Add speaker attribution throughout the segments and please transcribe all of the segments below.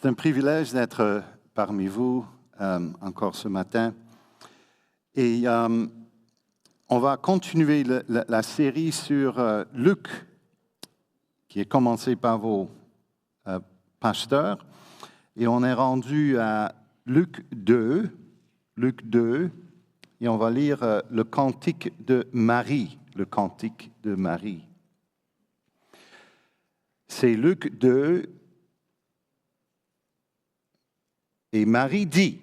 Speaker 1: C'est un privilège d'être parmi vous encore ce matin. Et on va continuer la série sur Luc, qui est commencée par vos pasteurs. Et on est rendu à Luc 2, et on va lire le cantique de Marie, le cantique de Marie. C'est Luc 2, et Marie dit,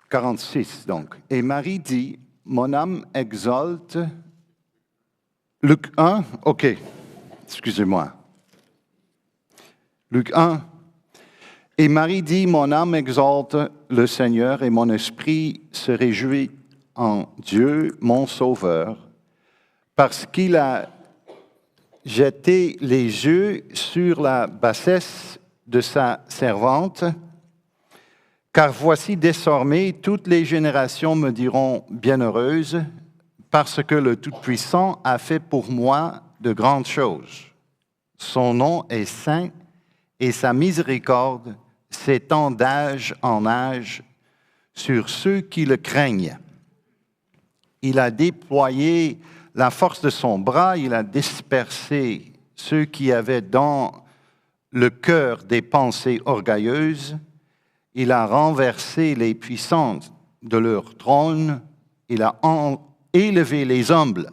Speaker 1: 46 donc, et Marie dit, mon âme exalte, Luc 1, ok, excusez-moi, Luc 1, et Marie dit, mon âme exalte le Seigneur et mon esprit se réjouit en Dieu, mon Sauveur, parce qu'il a jeté les yeux sur la bassesse de sa servante, car voici désormais toutes les générations me diront bienheureuse, parce que le Tout-Puissant a fait pour moi de grandes choses. Son nom est saint et sa miséricorde s'étend d'âge en âge sur ceux qui le craignent. Il a déployé la force de son bras, il a dispersé ceux qui avaient dans le cœur des pensées orgueilleuses, il a renversé les puissants de leur trône, il a élevé les humbles,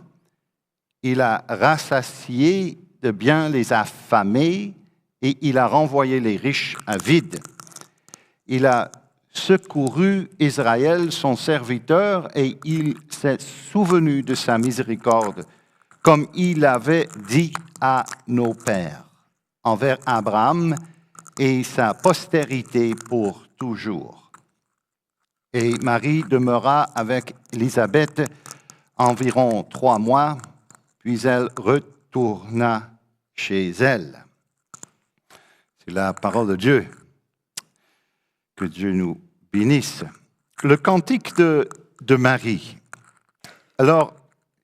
Speaker 1: il a rassasié de bien les affamés et il a renvoyé les riches à vide. Il a secouru Israël, son serviteur, et il s'est souvenu de sa miséricorde, comme il avait dit à nos pères, envers Abraham et sa postérité pour toujours. Et Marie demeura avec Élisabeth environ 3 mois, puis elle retourna chez elle. C'est la parole de Dieu. Que Dieu nous bénisse. Le cantique de Marie. Alors,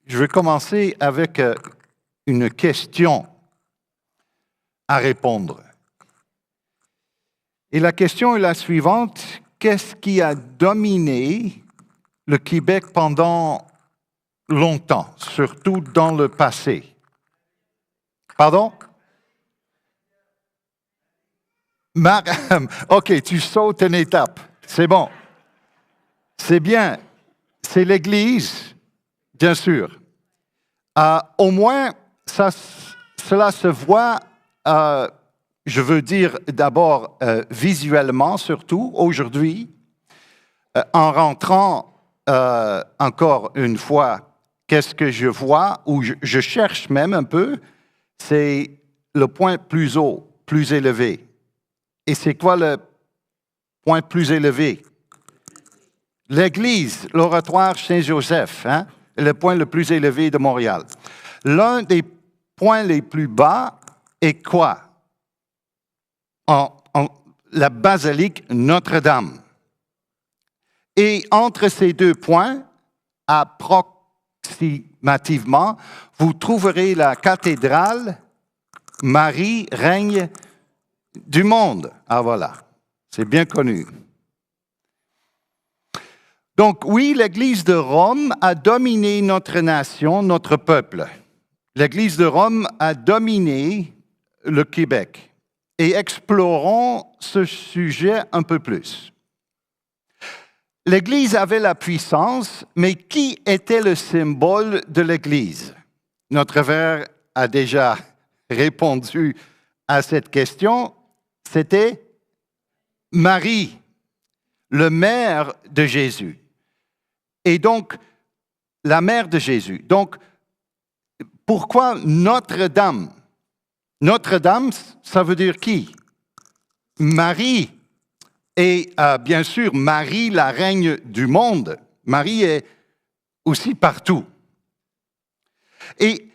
Speaker 1: je vais commencer avec une question à répondre. Et la question est la suivante. Qu'est-ce qui a dominé le Québec pendant longtemps, surtout dans le passé? Pardon? OK, tu sautes une étape. C'est bon. C'est bien. C'est l'Église, bien sûr. Au moins, cela se voit, je veux dire d'abord visuellement, surtout aujourd'hui, en rentrant encore une fois, qu'est-ce que je vois, ou je cherche même un peu, c'est le point plus haut, plus élevé. Et c'est quoi le point plus élevé? L'Église, l'oratoire Saint-Joseph, le point le plus élevé de Montréal. L'un des points les plus bas est quoi? La basilique Notre-Dame. Et entre ces deux points, approximativement, vous trouverez la cathédrale Marie règne du monde. Ah voilà, c'est bien connu. Donc oui, l'Église de Rome a dominé notre nation, notre peuple. L'Église de Rome a dominé le Québec. Et explorons ce sujet un peu plus. L'Église avait la puissance, mais qui était le symbole de l'Église? Notre frère a déjà répondu à cette question. C'était Marie, le mère de Jésus. Et donc, la mère de Jésus. Donc, pourquoi Notre-Dame? Notre-Dame, ça veut dire qui? Marie. Et bien sûr, Marie, la reine du monde. Marie est aussi partout. Et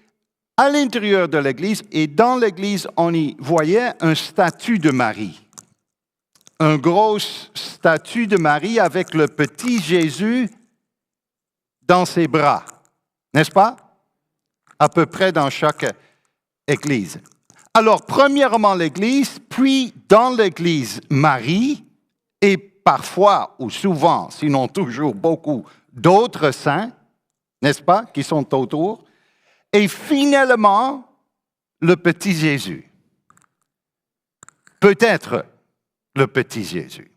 Speaker 1: à l'intérieur de l'Église, et dans l'Église, on y voyait un statue de Marie. Un gros statue de Marie avec le petit Jésus dans ses bras. N'est-ce pas? À peu près dans chaque Église. Alors, premièrement, l'Église, puis dans l'Église, Marie, et parfois ou souvent, sinon toujours beaucoup, d'autres saints, n'est-ce pas, qui sont autour, et finalement, le petit Jésus. Peut-être le petit Jésus.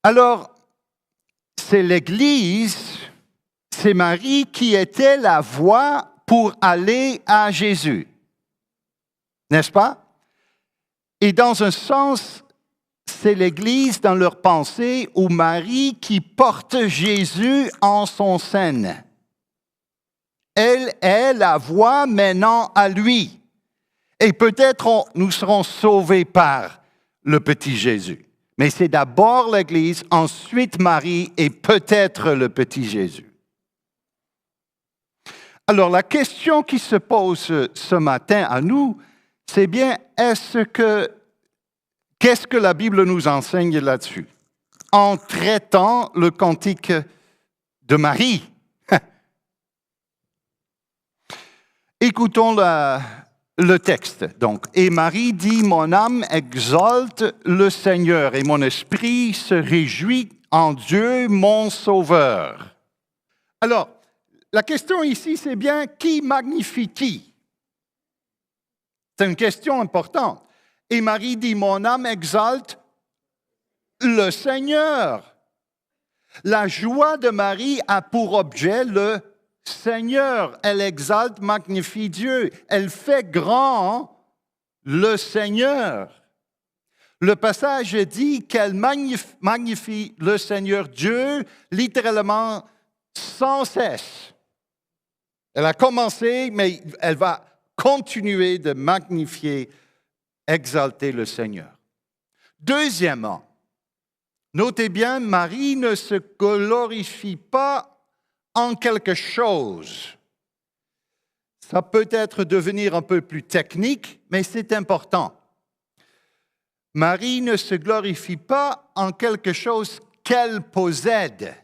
Speaker 1: Alors, c'est l'Église, c'est Marie qui était la voie pour aller à Jésus. N'est-ce pas? Et dans un sens, c'est l'Église dans leur pensée ou Marie qui porte Jésus en son sein. Elle est la voie menant à lui. Et peut-être nous serons sauvés par le petit Jésus. Mais c'est d'abord l'Église, ensuite Marie et peut-être le petit Jésus. Alors la question qui se pose ce matin à nous, c'est bien, qu'est-ce que la Bible nous enseigne là-dessus? En traitant le cantique de Marie. Écoutons le texte. Donc, et Marie dit, mon âme exalte le Seigneur et mon esprit se réjouit en Dieu, mon Sauveur. Alors, la question ici, c'est bien qui magnifie qui? C'est une question importante. Et Marie dit, mon âme exalte le Seigneur. La joie de Marie a pour objet le Seigneur. Elle exalte, magnifie Dieu. Elle fait grand le Seigneur. Le passage dit qu'elle magnifie le Seigneur Dieu, littéralement, sans cesse. Elle a commencé, mais elle va continuer de magnifier, exalter le Seigneur. Deuxièmement, notez bien, Marie ne se glorifie pas en quelque chose. Ça peut être devenir un peu plus technique, mais c'est important. Marie ne se glorifie pas en quelque chose qu'elle possède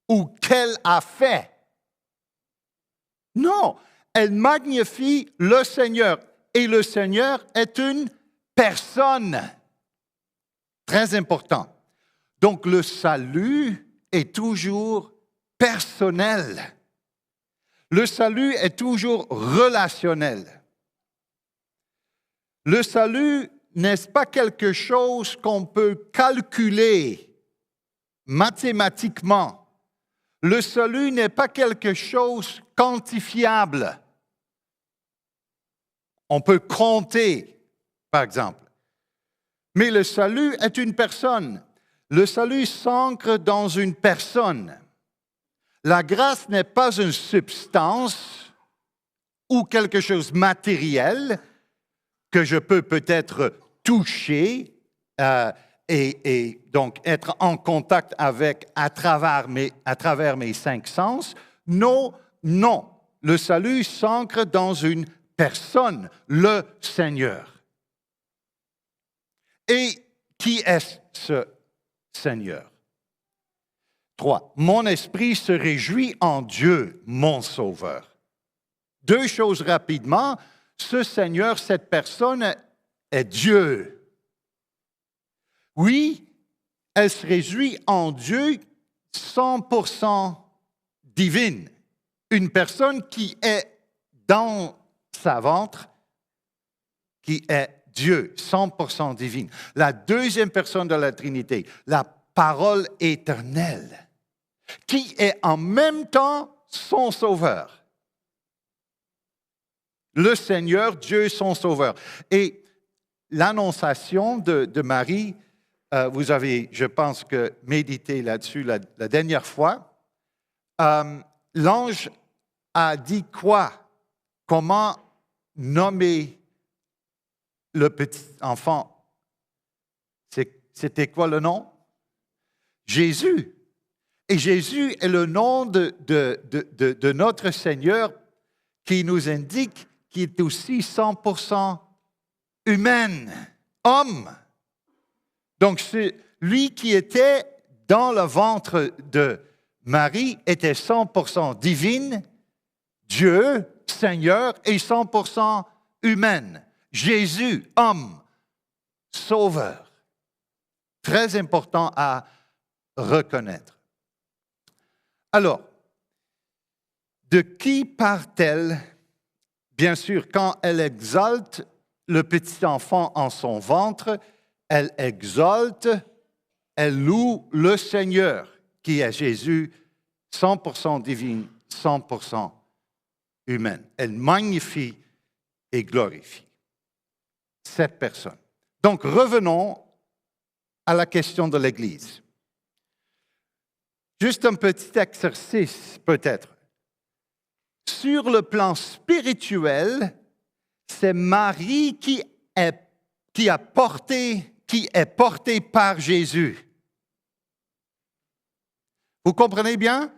Speaker 1: ou qu'elle a fait. Non, elle magnifie le Seigneur. Et le Seigneur est une personne. Très important. Donc le salut est toujours personnel. Le salut est toujours relationnel. Le salut n'est pas quelque chose qu'on peut calculer mathématiquement. Le salut n'est pas quelque chose quantifiable. On peut compter, par exemple. Mais le salut est une personne. Le salut s'ancre dans une personne. La grâce n'est pas une substance ou quelque chose de matériel que je peux peut-être toucher et donc être en contact avec à travers mes 5 sens. Non, non. Le salut s'ancre dans une personne, le Seigneur. Et qui est ce Seigneur? 3. Mon esprit se réjouit en Dieu, mon Sauveur. 2 choses rapidement. Ce Seigneur, cette personne est Dieu. Oui, elle se réjouit en Dieu 100% divine. Une personne qui est dans sa ventre, qui est Dieu, 100% divine. La deuxième personne de la Trinité, la parole éternelle, qui est en même temps son Sauveur. Le Seigneur, Dieu, son Sauveur. Et l'annonciation de Marie, vous avez, je pense, que médité là-dessus la dernière fois. L'ange a dit quoi? Comment nommer le petit enfant? C'était quoi le nom? Jésus. Et Jésus est le nom de notre Seigneur qui nous indique qu'il est aussi 100% humain, homme. Donc, c'est lui qui était dans le ventre de Marie était 100% divine, Dieu, Seigneur et 100% humaine. Jésus, homme, sauveur. Très important à reconnaître. Alors, de qui part-elle? Bien sûr, quand elle exalte le petit enfant en son ventre, elle exalte, elle loue le Seigneur, qui est Jésus, 100% divine, 100% humaine. Elle magnifie et glorifie cette personne. Donc, revenons à la question de l'Église. Juste un petit exercice, peut-être. Sur le plan spirituel, c'est Marie qui est portée par Jésus. Vous comprenez bien?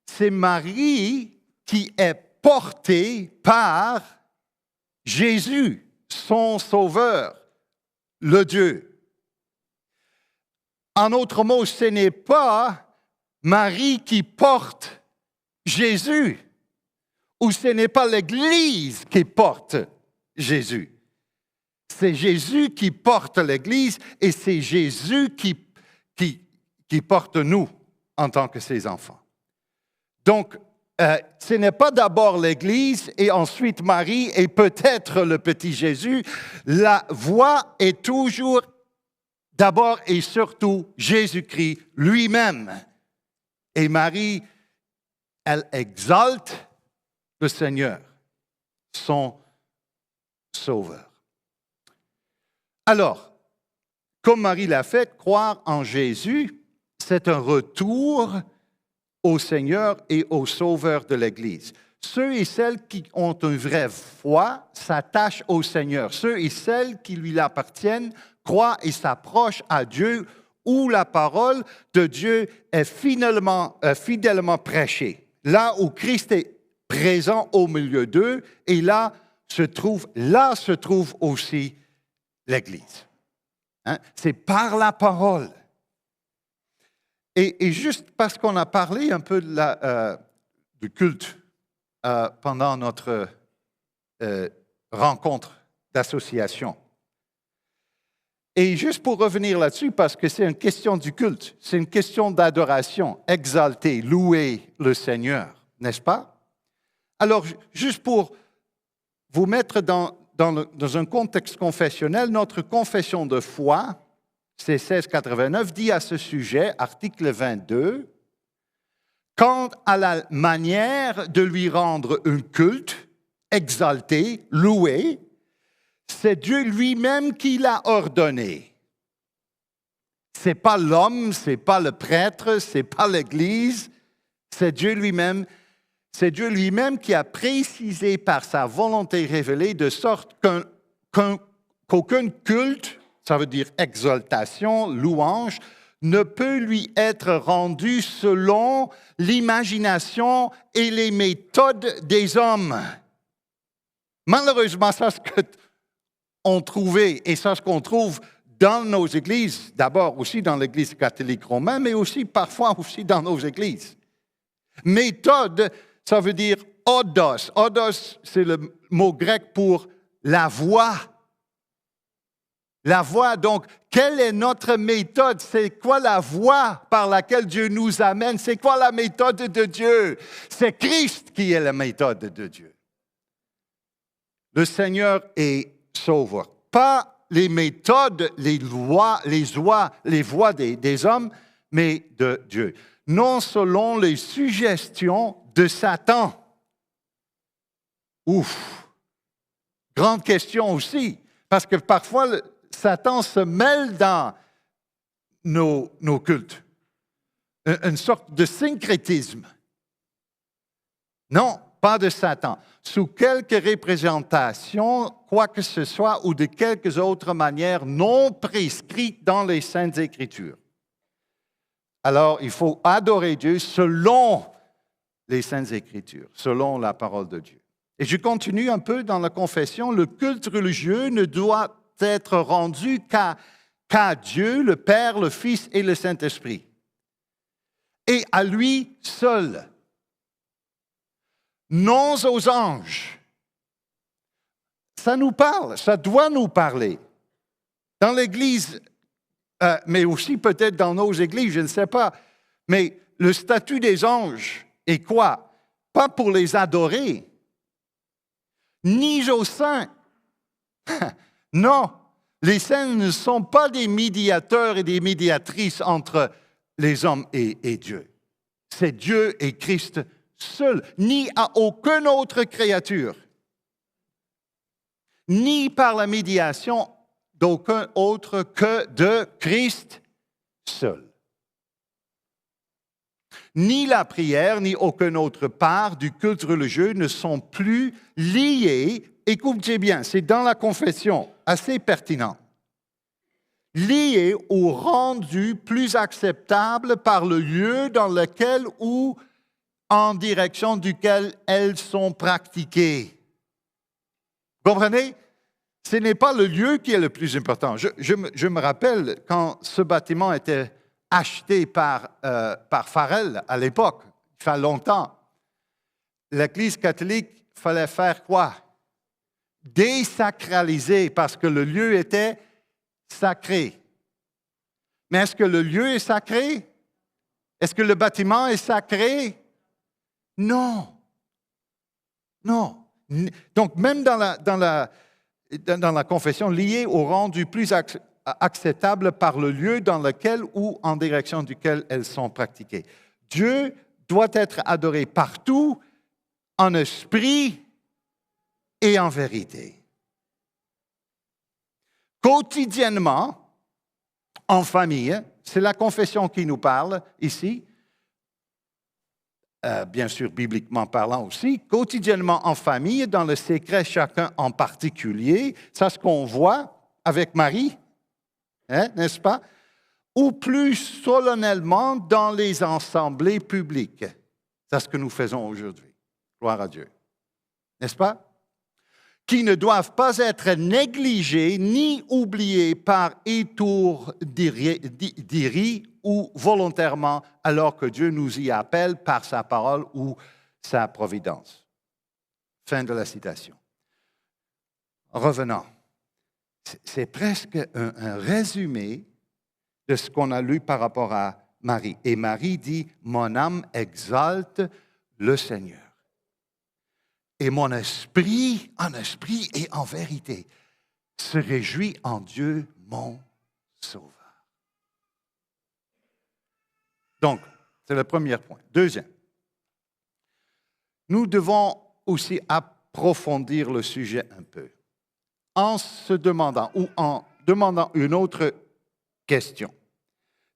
Speaker 1: C'est Marie qui est portée par Jésus, son Sauveur, le Dieu. En autre mot, ce n'est pas Marie qui porte Jésus, ou ce n'est pas l'Église qui porte Jésus. C'est Jésus qui porte l'Église et c'est Jésus qui porte nous en tant que ses enfants. Donc, ce n'est pas d'abord l'Église et ensuite Marie et peut-être le petit Jésus. La voix est toujours d'abord et surtout Jésus-Christ lui-même. Et Marie, elle exalte le Seigneur, son Sauveur. Alors, comme Marie l'a fait, croire en Jésus, c'est un retour au Seigneur et au Sauveur de l'Église. Ceux et celles qui ont une vraie foi s'attachent au Seigneur. Ceux et celles qui lui appartiennent croient et s'approchent à Dieu, où la parole de Dieu est fidèlement prêchée. Là où Christ est présent au milieu d'eux, et là se trouve aussi l'Église. Hein? C'est par la parole. Et juste parce qu'on a parlé un peu du culte pendant notre rencontre d'association. Et juste pour revenir là-dessus, parce que c'est une question du culte, c'est une question d'adoration, exalter, louer le Seigneur, n'est-ce pas? Alors, juste pour vous mettre dans un contexte confessionnel, notre confession de foi, c'est 1689, dit à ce sujet, article 22, quant à la manière de lui rendre un culte, exalté, loué, c'est Dieu lui-même qui l'a ordonné. Ce n'est pas l'homme, ce n'est pas le prêtre, ce n'est pas l'Église, c'est Dieu lui-même. C'est Dieu lui-même qui a précisé par sa volonté révélée de sorte qu'aucun culte, ça veut dire exaltation, louange, ne peut lui être rendu selon l'imagination et les méthodes des hommes. Malheureusement, ça, c'est ce qu'on trouvait, et ça, ce qu'on trouve dans nos églises, d'abord aussi dans l'Église catholique romaine, mais aussi parfois aussi dans nos églises. Méthode, ça veut dire odos. Odos, c'est le mot grec pour la voie. La voie, donc, quelle est notre méthode? C'est quoi la voie par laquelle Dieu nous amène? C'est quoi la méthode de Dieu? C'est Christ qui est la méthode de Dieu. Le Seigneur est sauveur. Pas les méthodes, les voies des hommes, mais de Dieu. Non selon les suggestions de Satan. Ouf! Grande question aussi, parce que parfois, Satan se mêle dans nos cultes. Une sorte de syncrétisme. Non, pas de Satan. Sous quelque représentation, quoi que ce soit, ou de quelques autres manières non prescrites dans les Saintes Écritures. Alors, il faut adorer Dieu selon les Saintes Écritures, selon la parole de Dieu. Et je continue un peu dans la confession. Le culte religieux ne doit être rendu qu'à Dieu, le Père, le Fils et le Saint-Esprit. Et à lui seul. non aux anges. Ça nous parle, ça doit nous parler. Dans l'Église, mais aussi peut-être dans nos églises, je ne sais pas, mais le statut des anges est quoi? Pas pour les adorer, ni aux saints. Non, les saints ne sont pas des médiateurs et des médiatrices entre les hommes et Dieu. C'est Dieu et Christ seul, ni à aucune autre créature, ni par la médiation d'aucun autre que de Christ seul. Ni la prière, ni aucune autre part du culte religieux ne sont plus liés, écoutez bien, c'est dans la confession, assez pertinent, liés ou rendus plus acceptables par le lieu dans lequel ou en direction duquel elles sont pratiquées. Vous comprenez? Ce n'est pas le lieu qui est le plus important. Je me rappelle quand ce bâtiment était acheté par Farrell à l'époque, il fait longtemps. L'Église catholique, il fallait faire quoi? Désacraliser, parce que le lieu était sacré. Mais est-ce que le lieu est sacré? Est-ce que le bâtiment est sacré? Non. Non. Donc, même dans la confession, liée au rendu plus acceptable par le lieu dans lequel ou en direction duquel elles sont pratiquées. Dieu doit être adoré partout, en esprit et en vérité. Quotidiennement, en famille, c'est la confession qui nous parle ici, bien sûr bibliquement parlant aussi, quotidiennement en famille, dans le secret chacun en particulier, c'est ce qu'on voit avec Marie, n'est-ce pas? Ou plus solennellement dans les assemblées publiques. C'est ce que nous faisons aujourd'hui. Gloire à Dieu. N'est-ce pas? Qui ne doivent pas être négligés ni oubliés par étourdi ou volontairement, alors que Dieu nous y appelle par sa parole ou sa providence. Fin de la citation. Revenons. C'est presque un résumé de ce qu'on a lu par rapport à Marie. Et Marie dit, « Mon âme exalte le Seigneur. Et mon esprit, en esprit et en vérité, se réjouit en Dieu, mon Sauveur. » Donc, c'est le premier point. Deuxième, nous devons aussi approfondir le sujet un peu en se demandant ou en demandant une autre question.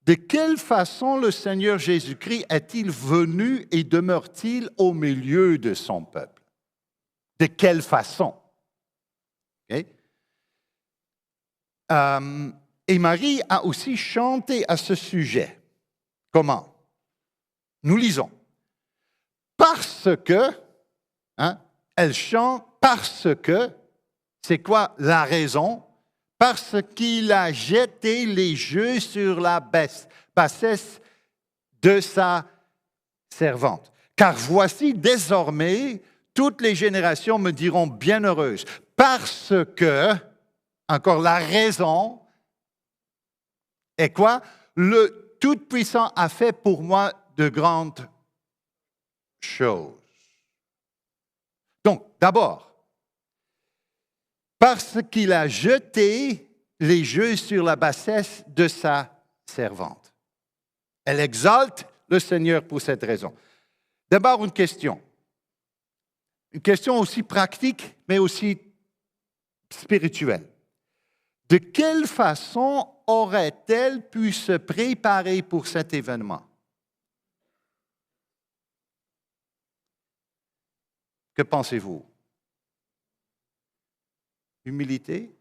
Speaker 1: De quelle façon le Seigneur Jésus-Christ est-il venu et demeure-t-il au milieu de son peuple? De quelle façon? Okay? Et Marie a aussi chanté à ce sujet. Comment? Nous lisons. Parce que, elle chante parce que, c'est quoi la raison? Parce qu'il a jeté les jeux sur la bassesse de sa servante. Car voici désormais, toutes les générations me diront bienheureuse, parce que, encore la raison, est quoi? Le Tout-Puissant a fait pour moi de grandes choses. Donc, d'abord, parce qu'il a jeté les jeux sur la bassesse de sa servante. Elle exalte le Seigneur pour cette raison. D'abord, une question. Une question aussi pratique, mais aussi spirituelle. De quelle façon aurait-elle pu se préparer pour cet événement? Que pensez-vous? Humilité?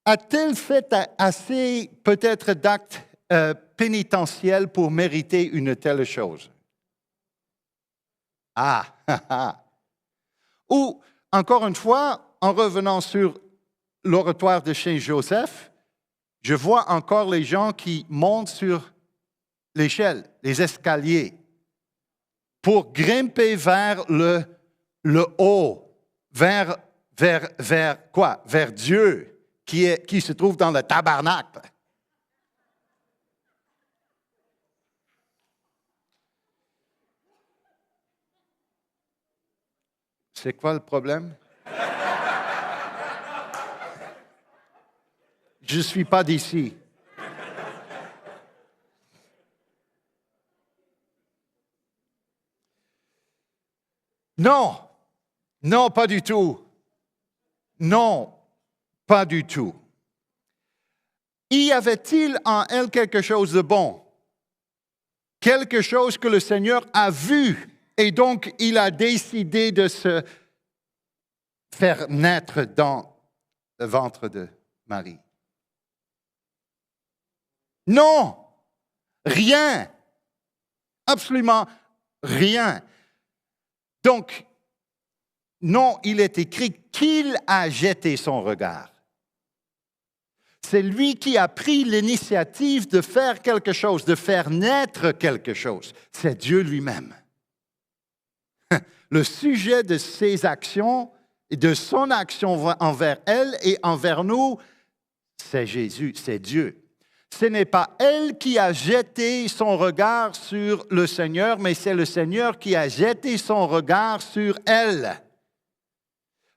Speaker 1: A-t-elle fait assez peut-être d'actes pénitentiels pour mériter une telle chose? Ou, encore une fois, en revenant sur l'oratoire de Saint Joseph, je vois encore les gens qui montent sur l'échelle, les escaliers. pour grimper vers le haut, vers quoi? Vers Dieu, qui se trouve dans le tabernacle. C'est quoi le problème? Je ne suis pas d'ici. Non, non, pas du tout. Non, pas du tout. Y avait-il en elle quelque chose de bon? Quelque chose que le Seigneur a vu et donc il a décidé de se faire naître dans le ventre de Marie? Non, rien, absolument rien. Donc, non, il est écrit qu'il a jeté son regard. C'est lui qui a pris l'initiative de faire quelque chose, de faire naître quelque chose. C'est Dieu lui-même. Le sujet de ses actions et de son action envers elle et envers nous, c'est Jésus, c'est Dieu. Ce n'est pas elle qui a jeté son regard sur le Seigneur, mais c'est le Seigneur qui a jeté son regard sur elle.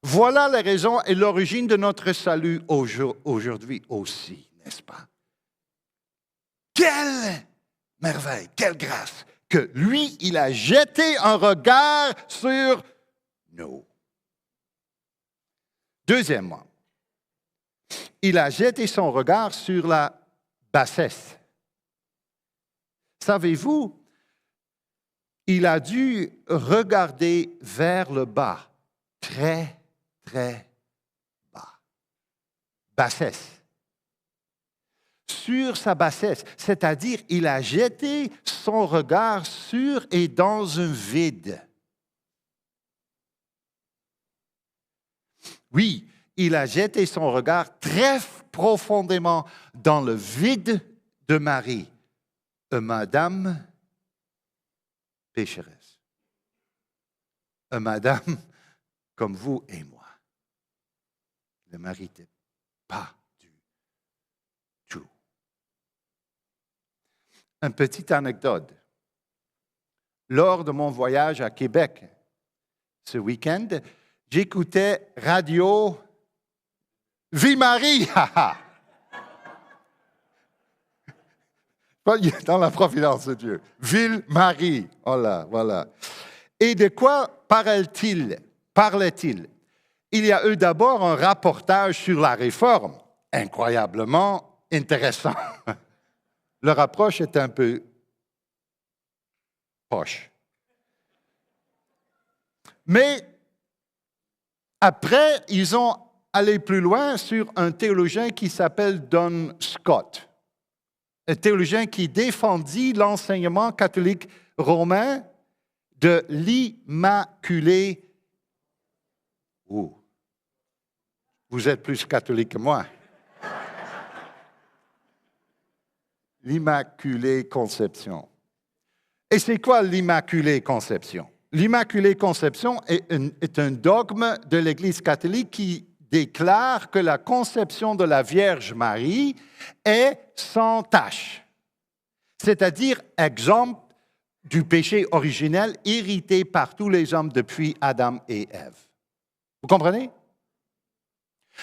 Speaker 1: Voilà la raison et l'origine de notre salut aujourd'hui aussi, n'est-ce pas? Quelle merveille, quelle grâce que lui, il a jeté un regard sur nous. Deuxièmement, il a jeté son regard sur la bassesse. Savez-vous, il a dû regarder vers le bas, très, très bas. Bassesse. Sur sa bassesse, c'est-à-dire il a jeté son regard sur et dans un vide. Oui, il a jeté son regard très profondément dans le vide de Marie, une madame pécheresse, une madame comme vous et moi. Ne méritait pas du tout. Une petite anecdote. Lors de mon voyage à Québec ce week-end, j'écoutais Radio Ville-Marie. Dans la providence de Dieu. Ville-Marie. Voilà. Et de quoi parlait-il? Il y a eu d'abord un reportage sur la réforme, incroyablement intéressant. Le rapproche est un peu poche. Mais après, ils ont allé plus loin sur un théologien qui s'appelle Don Scott, un théologien qui défendit l'enseignement catholique romain de l'Immaculée. Oh, vous êtes plus catholique que moi. L'Immaculée Conception. Et c'est quoi l'Immaculée Conception? L'Immaculée Conception est un dogme de l'Église catholique qui déclare que la conception de la Vierge Marie est sans tache, c'est-à-dire exempte du péché originel hérité par tous les hommes depuis Adam et Ève. Vous comprenez?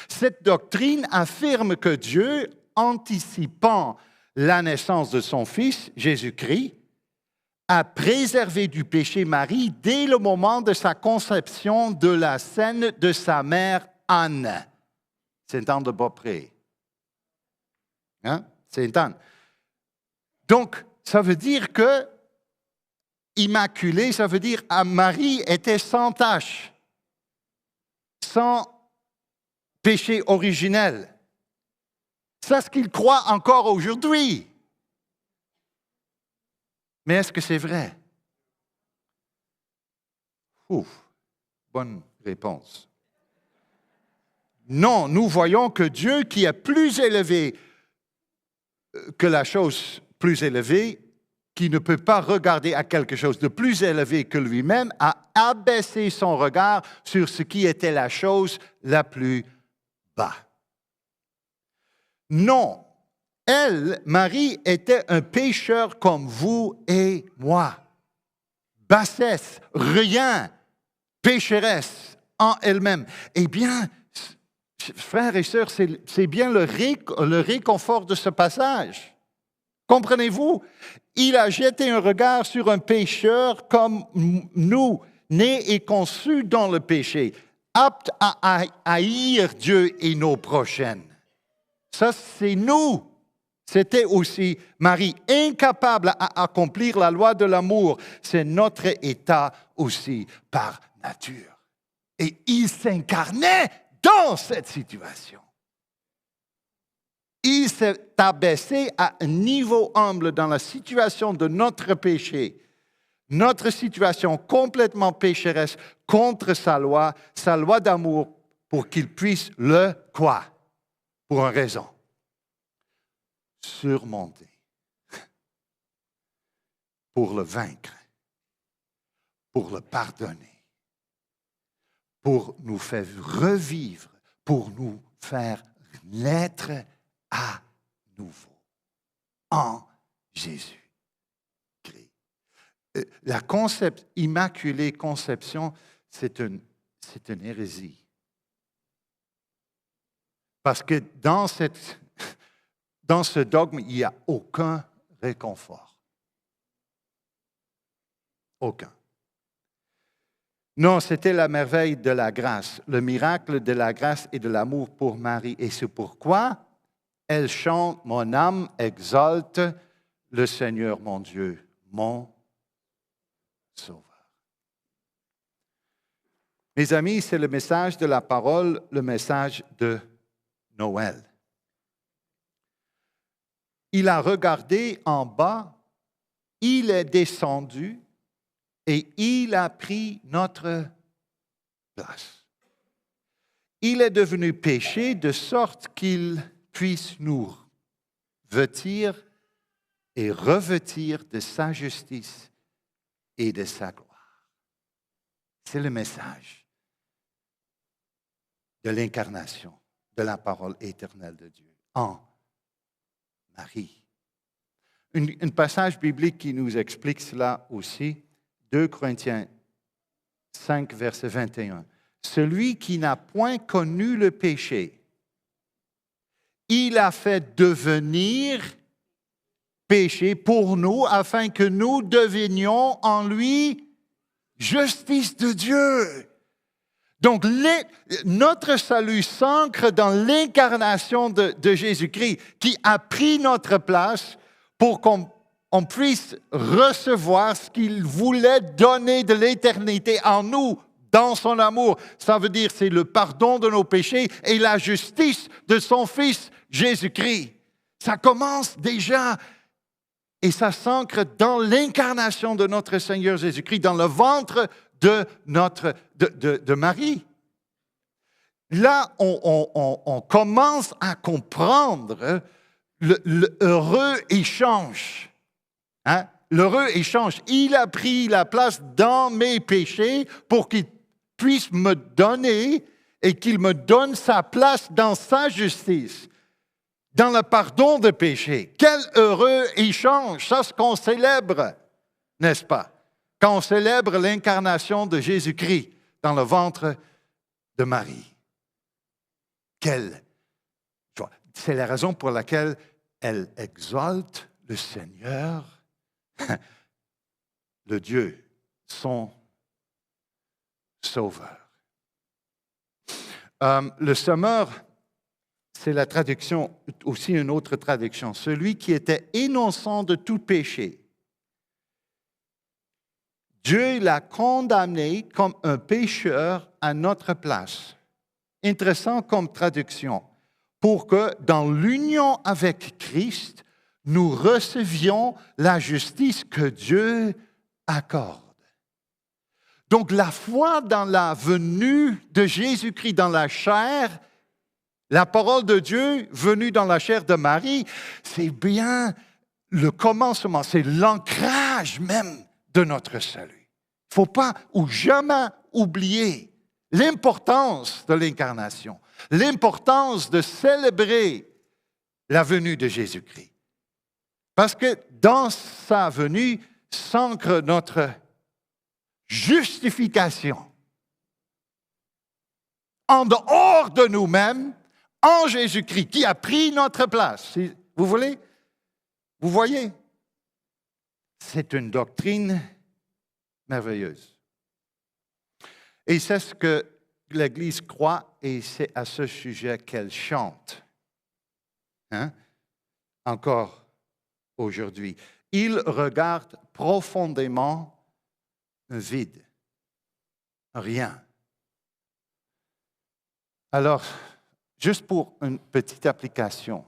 Speaker 1: Cette doctrine affirme que Dieu, anticipant la naissance de son Fils, Jésus-Christ, a préservé du péché Marie dès le moment de sa conception de la scène de sa mère Anne. Sainte-Anne de Beaupré. Hein? Sainte-Anne. Donc, ça veut dire que immaculée, ça veut dire que Marie était sans tache, sans péché originel. C'est ce qu'il croit encore aujourd'hui. Mais est-ce que c'est vrai? Ouf, bonne réponse. Non, nous voyons que Dieu, qui est plus élevé que la chose plus élevée, qui ne peut pas regarder à quelque chose de plus élevé que lui-même, a abaissé son regard sur ce qui était la chose la plus bas. Non, elle, Marie, était un pécheur comme vous et moi. Bassesse, rien, pécheresse en elle-même. Eh bien, frères et sœurs, c'est bien le réconfort de ce passage. Comprenez-vous? Il a jeté un regard sur un pécheur comme nous, nés et conçus dans le péché, aptes à haïr Dieu et nos prochaines. Ça, c'est nous. C'était aussi Marie, incapable à accomplir la loi de l'amour. C'est notre état aussi par nature. Et il s'incarnait dans cette situation. Il s'est abaissé à un niveau humble dans la situation de notre péché, notre situation complètement pécheresse contre sa loi d'amour, pour qu'il puisse le quoi? Pour une raison. Surmonter. Pour le vaincre. Pour le pardonner. Pour nous faire revivre. Pour nous faire naître à nouveau, en Jésus-Christ. La immaculée conception, c'est une hérésie. Parce que dans ce dogme, il n'y a aucun réconfort. Aucun. Non, c'était la merveille de la grâce, le miracle de la grâce et de l'amour pour Marie. Et c'est pourquoi elle chante « Mon âme exalte le Seigneur, mon Dieu, mon Sauveur. » Mes amis, c'est le message de la parole, le message de Noël. Il a regardé en bas, il est descendu et il a pris notre place. Il est devenu péché de sorte qu'il puisse nous vêtir et revêtir de sa justice et de sa gloire. C'est le message de l'incarnation de la parole éternelle de Dieu en Marie. Un passage biblique qui nous explique cela aussi, 2 Corinthiens 5, verset 21. Celui qui n'a point connu le péché, il a fait devenir péché pour nous, afin que nous devenions en lui justice de Dieu. Donc, notre salut s'ancre dans l'incarnation de Jésus-Christ, qui a pris notre place pour qu'on puisse recevoir ce qu'il voulait donner de l'éternité en nous, dans son amour. Ça veut dire c'est le pardon de nos péchés et la justice de son Fils Jésus-Christ. Ça commence déjà et ça s'ancre dans l'incarnation de notre Seigneur Jésus-Christ, dans le ventre de Marie. Là, on commence à comprendre l'heureux échange. Hein? L'heureux échange. Il a pris la place dans mes péchés pour qu'il puisse me donner et qu'il me donne sa place dans sa justice, dans le pardon de péché. Quel heureux échange! Ça, ce qu'on célèbre, n'est-ce pas? Quand on célèbre l'incarnation de Jésus-Christ dans le ventre de Marie. Quelle joie! C'est la raison pour laquelle elle exalte le Seigneur, le Dieu, son Sauveur. Le Sommeur, c'est la traduction, aussi une autre traduction. Celui qui était innocent de tout péché. Dieu l'a condamné comme un pécheur à notre place. Intéressant comme traduction. Pour que dans l'union avec Christ, nous recevions la justice que Dieu accorde. Donc la foi dans la venue de Jésus-Christ dans la chair, la parole de Dieu venue dans la chair de Marie, c'est bien le commencement, c'est l'ancrage même de notre salut. Il ne faut pas ou jamais oublier l'importance de l'incarnation, l'importance de célébrer la venue de Jésus-Christ. Parce que dans sa venue s'ancre notre justification. En dehors de nous-mêmes, en Jésus-Christ, qui a pris notre place. Vous voulez? Vous voyez? C'est une doctrine merveilleuse. Et c'est ce que l'Église croit et c'est à ce sujet qu'elle chante. Encore aujourd'hui. Il regarde profondément un vide, un rien. Alors, juste pour une petite application,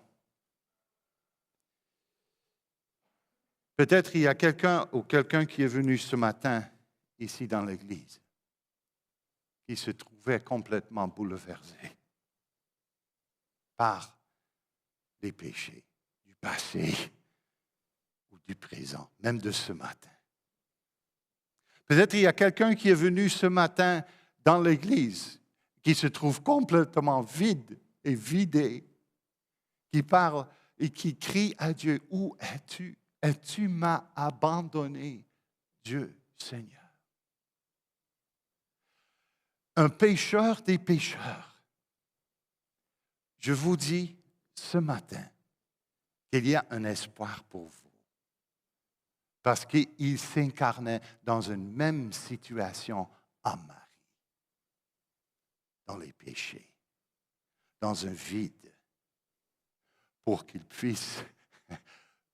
Speaker 1: peut-être il y a quelqu'un qui est venu ce matin ici dans l'église qui se trouvait complètement bouleversé par les péchés du passé ou du présent, même de ce matin. Peut-être il y a quelqu'un qui est venu ce matin dans l'église qui se trouve complètement vide et vidé, qui parle et qui crie à Dieu, « Où es-tu? Et tu m'as abandonné, Dieu Seigneur. » Un pécheur des pécheurs. Je vous dis ce matin qu'il y a un espoir pour vous. Parce qu'il s'incarnait dans une même situation en Marie. Dans les péchés, dans un vide, pour qu'il puisse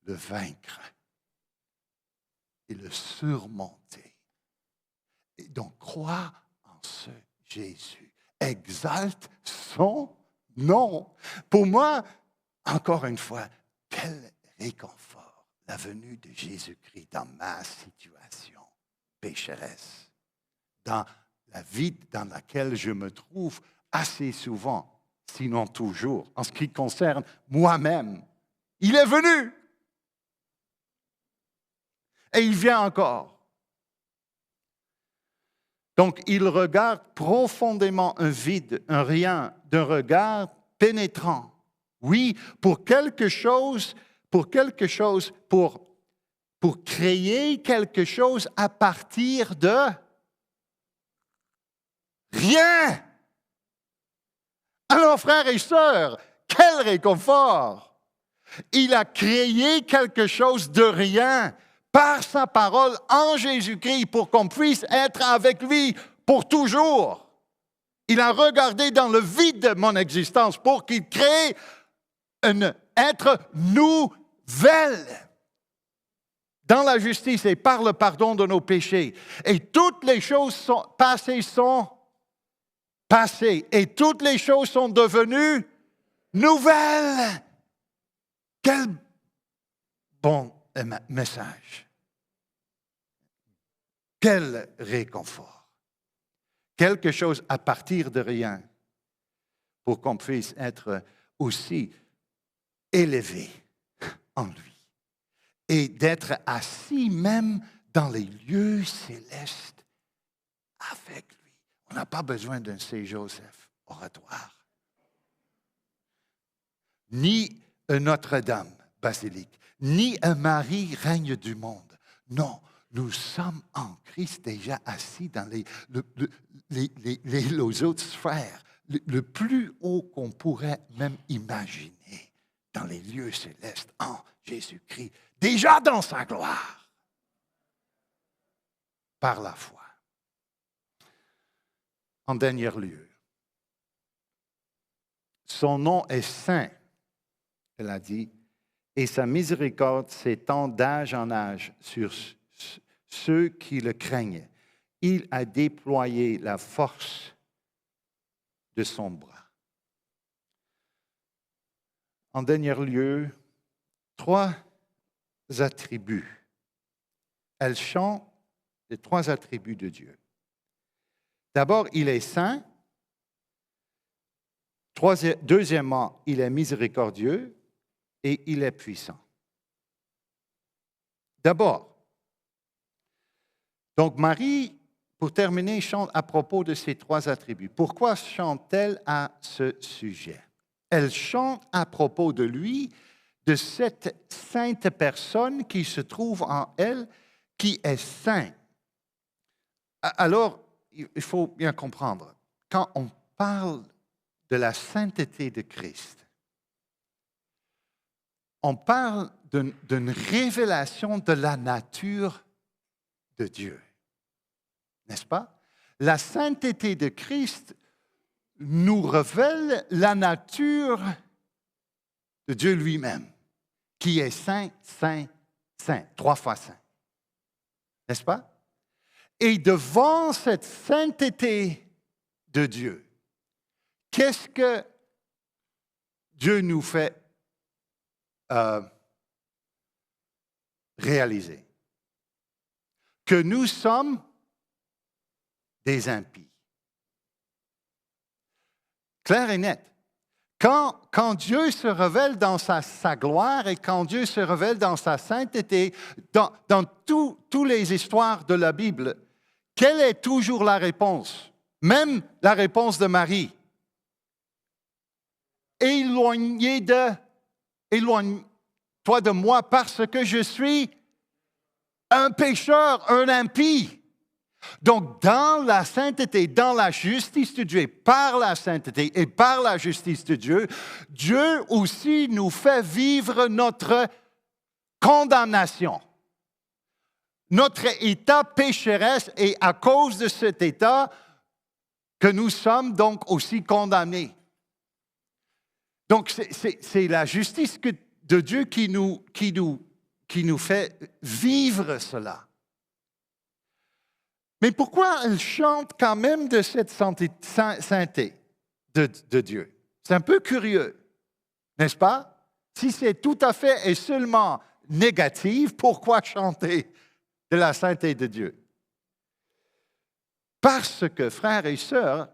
Speaker 1: le vaincre et le surmonter. Et donc, crois en ce Jésus. Exalte son nom. Pour moi, encore une fois, quel réconfort la venue de Jésus-Christ dans ma situation pécheresse, dans la vie dans laquelle je me trouve assez souvent, sinon toujours, en ce qui concerne moi-même. Il est venu. Et il vient encore. Donc, il regarde profondément un vide, un rien, d'un regard pénétrant. Oui, pour créer quelque chose à partir de rien. Alors, frères et sœurs, quel réconfort! Il a créé quelque chose de rien par sa parole en Jésus-Christ pour qu'on puisse être avec lui pour toujours. Il a regardé dans le vide de mon existence pour qu'il crée un être nouvelle dans la justice et par le pardon de nos péchés. Et toutes les choses passées sont passées et toutes les choses sont devenues nouvelles. Quel bon message. Quel réconfort. Quelque chose à partir de rien pour qu'on puisse être aussi élevé en lui et d'être assis même dans les lieux célestes avec lui. On n'a pas besoin d'un Saint-Joseph oratoire, ni un Notre-Dame basilique, ni un Marie règne du monde. Non, nous sommes en Christ déjà assis dans les autres sphères, le plus haut qu'on pourrait même imaginer, dans les lieux célestes, en Jésus-Christ, déjà dans sa gloire, par la foi. En dernier lieu, son nom est saint, elle a dit, et sa miséricorde s'étend d'âge en âge sur ceux qui le craignent. Il a déployé la force de son bras. En dernier lieu, 3 attributs. Elle chante les 3 attributs de Dieu. D'abord, il est saint. Deuxièmement, il est miséricordieux et il est puissant. D'abord, donc Marie, pour terminer, chante à propos de ces 3 attributs. Pourquoi chante-t-elle à ce sujet? Elle chante à propos de lui, de cette sainte personne qui se trouve en elle, qui est saint. Alors, il faut bien comprendre, quand on parle de la sainteté de Christ, on parle d'une révélation de la nature de Dieu. N'est-ce pas? La sainteté de Christ nous révèle la nature de Dieu lui-même, qui est saint, saint, saint, 3 fois saint. N'est-ce pas? Et devant cette sainteté de Dieu, qu'est-ce que Dieu nous fait réaliser? Que nous sommes des impies. Clair et net. Quand Dieu se révèle dans sa gloire et quand Dieu se révèle dans sa sainteté, dans toutes les histoires de la Bible, quelle est toujours la réponse? Même la réponse de Marie. Éloigne-toi de moi parce que je suis un pécheur, un impie. Donc, dans la sainteté, dans la justice de Dieu, par la sainteté et par la justice de Dieu, Dieu aussi nous fait vivre notre condamnation. Notre état pécheresse et à cause de cet état que nous sommes donc aussi condamnés. Donc, c'est la justice de Dieu qui nous fait vivre cela. Mais pourquoi elle chante quand même de cette sainteté de Dieu? C'est un peu curieux, n'est-ce pas? Si c'est tout à fait et seulement négatif, pourquoi chanter de la sainteté de Dieu? Parce que, frères et sœurs,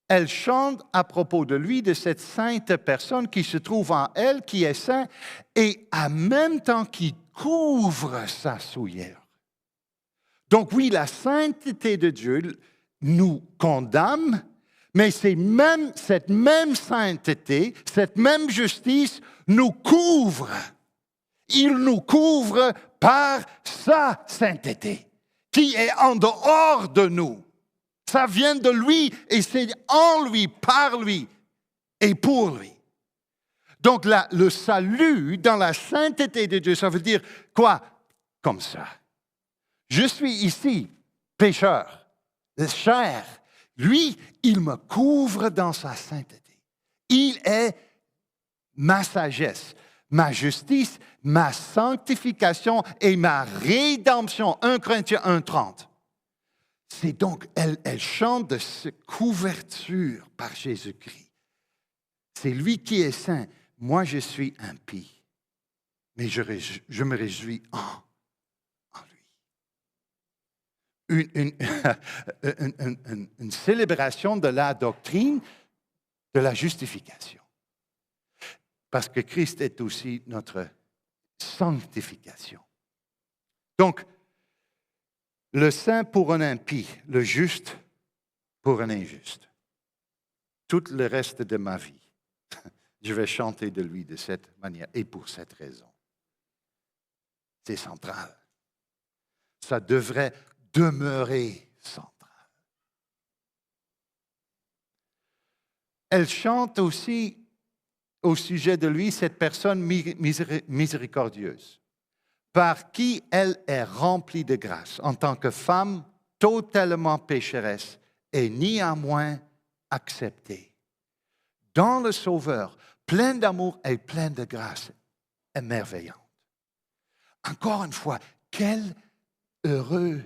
Speaker 1: elle chante à propos de lui, de cette sainte personne qui se trouve en elle, qui est sainte, et en même temps qui couvre sa souillure. Donc oui, la sainteté de Dieu nous condamne, mais cette même sainteté, cette même justice nous couvre. Il nous couvre par sa sainteté, qui est en dehors de nous. Ça vient de lui et c'est en lui, par lui et pour lui. Donc le salut dans la sainteté de Dieu, ça veut dire quoi? Comme ça. Je suis ici, pécheur, chair. Lui, il me couvre dans sa sainteté. Il est ma sagesse, ma justice, ma sanctification et ma rédemption. 1 Corinthiens 1,30. C'est donc, elle chante de cette couverture par Jésus-Christ. C'est lui qui est saint. Moi, je suis impie. Mais je me réjouis en lui. Une célébration de la doctrine de la justification. Parce que Christ est aussi notre sanctification. Donc, le saint pour un impie, le juste pour un injuste. Tout le reste de ma vie, je vais chanter de lui de cette manière et pour cette raison. C'est central. Ça devrait demeurer central. Elle chante aussi au sujet de lui cette personne miséricordieuse, par qui elle est remplie de grâce, en tant que femme totalement pécheresse et néanmoins acceptée. Dans le Sauveur, plein d'amour et plein de grâce, est merveillante. Encore une fois, quel heureux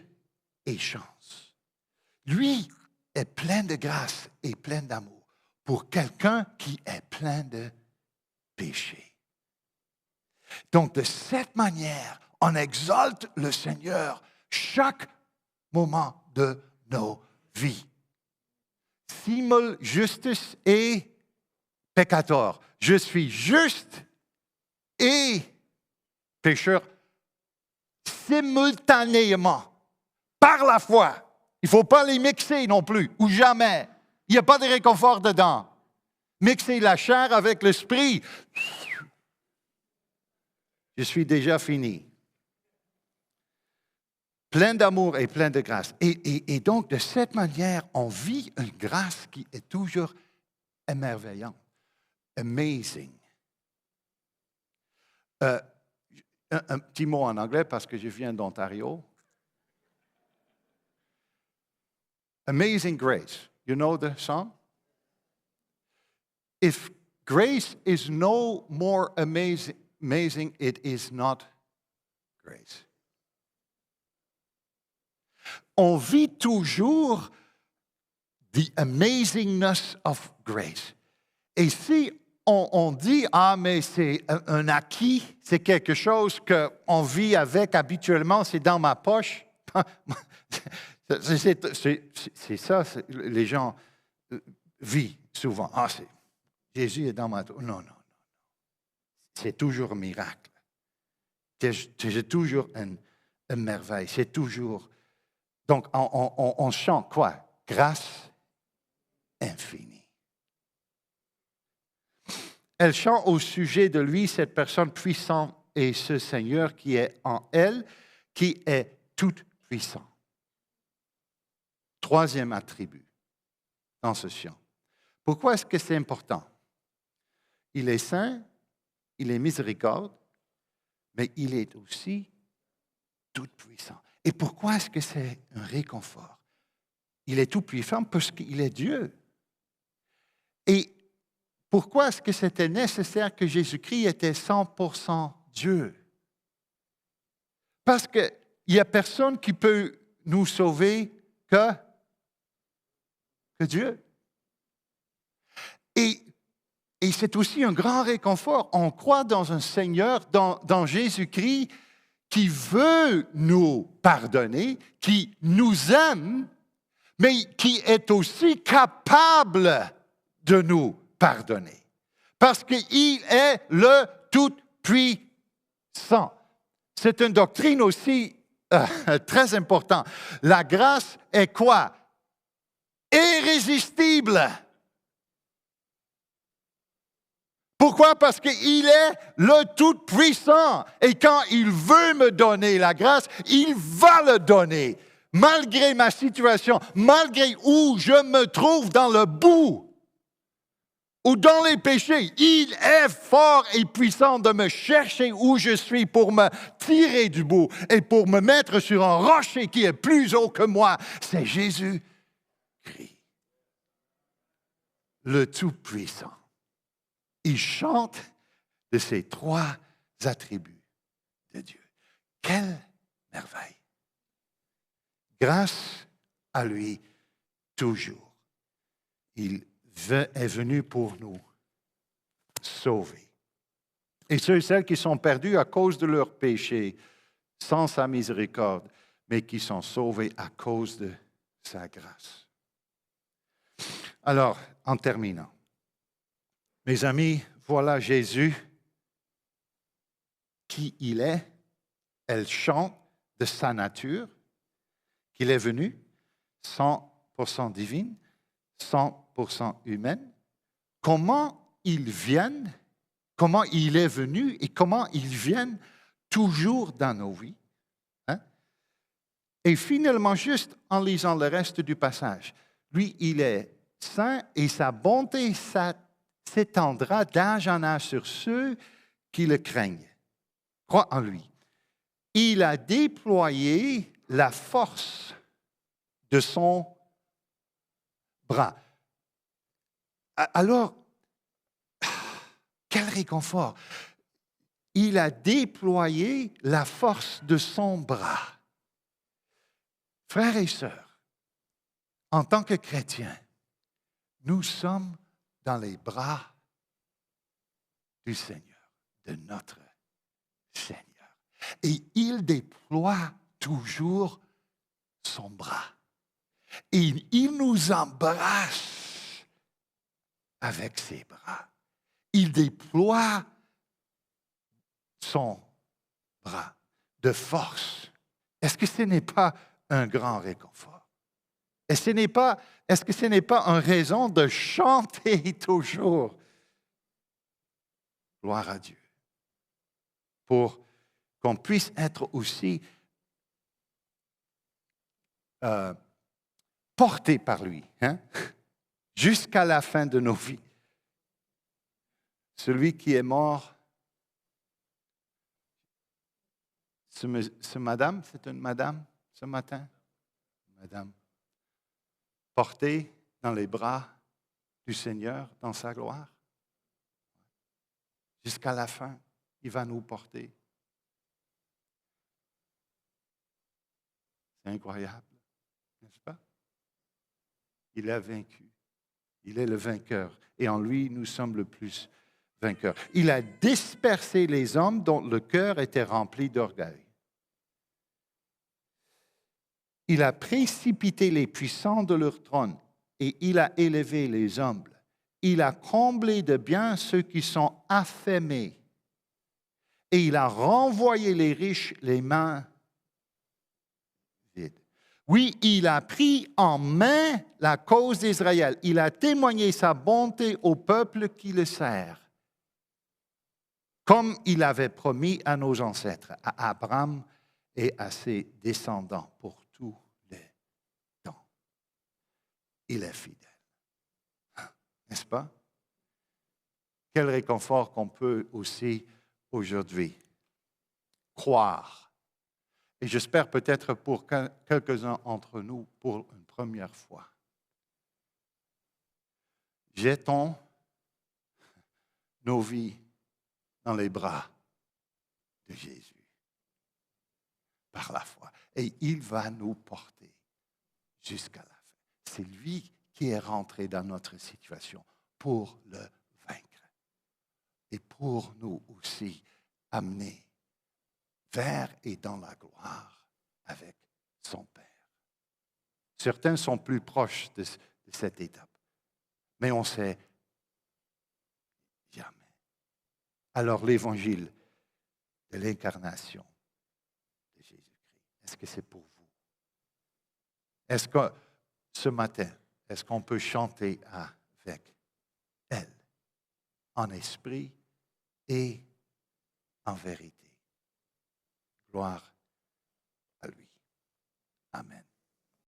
Speaker 1: et chance. Lui est plein de grâce et plein d'amour pour quelqu'un qui est plein de péché. Donc, de cette manière, on exalte le Seigneur chaque moment de nos vies. Simul justus et peccator. Je suis juste et pécheur simultanément, par la foi. Il ne faut pas les mixer non plus, ou jamais. Il n'y a pas de réconfort dedans. Mixer la chair avec l'esprit. Je suis déjà fini. Plein d'amour et plein de grâce. Et donc, de cette manière, on vit une grâce qui est toujours émerveillante. Amazing. Un petit mot en anglais parce que je viens d'Ontario. Amazing grace. You know the song? If grace is no more amazing, it is not grace. On vit toujours the amazingness of grace. Et si on dit, ah, mais c'est un acquis, c'est quelque chose qu'on vit avec habituellement, c'est dans ma poche. C'est ça, les gens vivent souvent. Ah, Jésus est dans ma poche. Non, non, non. C'est toujours un miracle. C'est toujours une merveille. C'est toujours... Donc, on chante quoi? Grâce infinie. Elle chante au sujet de lui, cette personne puissante et ce Seigneur qui est en elle, qui est tout puissant. Troisième attribut dans ce chant. Pourquoi est-ce que c'est important? Il est saint, il est miséricorde, mais il est aussi tout puissant. Et pourquoi est-ce que c'est un réconfort? Il est tout puissant parce qu'il est Dieu. Et pourquoi est-ce que c'était nécessaire que Jésus-Christ était 100% Dieu? Parce qu'il n'y a personne qui peut nous sauver que Dieu. Et c'est aussi un grand réconfort. On croit dans un Seigneur, dans Jésus-Christ, qui veut nous pardonner, qui nous aime, mais qui est aussi capable de nous pardonner. Parce qu'il est le Tout-Puissant. C'est une doctrine aussi très importante. La grâce est quoi? Irrésistible. Pourquoi? Parce qu'il est le Tout-Puissant. Et quand il veut me donner la grâce, il va le donner. Malgré ma situation, malgré où je me trouve dans le bout ou dans les péchés, il est fort et puissant de me chercher où je suis pour me tirer du bout et pour me mettre sur un rocher qui est plus haut que moi. C'est Jésus-Christ, le Tout-Puissant. Il chante de ces trois attributs de Dieu. Quelle merveille! Grâce à lui, toujours. Il est venu pour nous sauver. Et ceux et celles qui sont perdus à cause de leurs péchés, sans sa miséricorde, mais qui sont sauvés à cause de sa grâce. Alors, en terminant, mes amis, voilà Jésus, qui il est. Elle chante de sa nature, qu'il est venu, 100% divine, 100% humaine. Comment il vient, comment il est venu et comment il vient toujours dans nos vies. Hein? Et finalement, juste en lisant le reste du passage, lui, il est saint et sa bonté s'étendra d'âge en âge sur ceux qui le craignent. Crois en lui. Il a déployé la force de son bras. Alors, quel réconfort! Il a déployé la force de son bras. Frères et sœurs, en tant que chrétiens, nous sommes dans les bras du Seigneur, de notre Seigneur. Et il déploie toujours son bras. Et il nous embrasse avec ses bras. Il déploie son bras de force Est-ce que ce n'est pas un grand réconfort? Est-ce que ce n'est pas une raison de chanter toujours gloire à Dieu, pour qu'on puisse être aussi porté par lui, hein, jusqu'à la fin de nos vies. Celui qui est mort, ce madame, c'est une madame ce matin? Madame, portée dans les bras du Seigneur, dans sa gloire. Jusqu'à la fin, il va nous porter. C'est incroyable, n'est-ce pas? Il a vaincu. Il est le vainqueur. Et en lui, nous sommes le plus vainqueurs. Il a dispersé les hommes dont le cœur était rempli d'orgueil. Il a précipité les puissants de leur trône et il a élevé les humbles. Il a comblé de biens ceux qui sont affamés. Et il a renvoyé les riches les mains vides. Oui, il a pris en main la cause d'Israël. Il a témoigné sa bonté au peuple qui le sert, comme il avait promis à nos ancêtres, à Abraham et à ses descendants pour tous les temps. Il est fidèle. N'est-ce pas? Quel réconfort qu'on peut aussi aujourd'hui croire. Et j'espère peut-être pour quelques-uns d'entre nous pour une première fois. Jetons nos vies dans les bras de Jésus par la foi. Et il va nous porter jusqu'à la fin. C'est lui qui est rentré dans notre situation pour le vaincre et pour nous aussi amener vers et dans la gloire avec son Père. Certains sont plus proches de cette étape, mais on sait jamais. Alors l'évangile de l'incarnation de Jésus-Christ, est-ce que c'est pour vous? Est-ce que ce matin, est-ce qu'on peut chanter avec elle, en esprit et en vérité? Gloire à lui. Amen.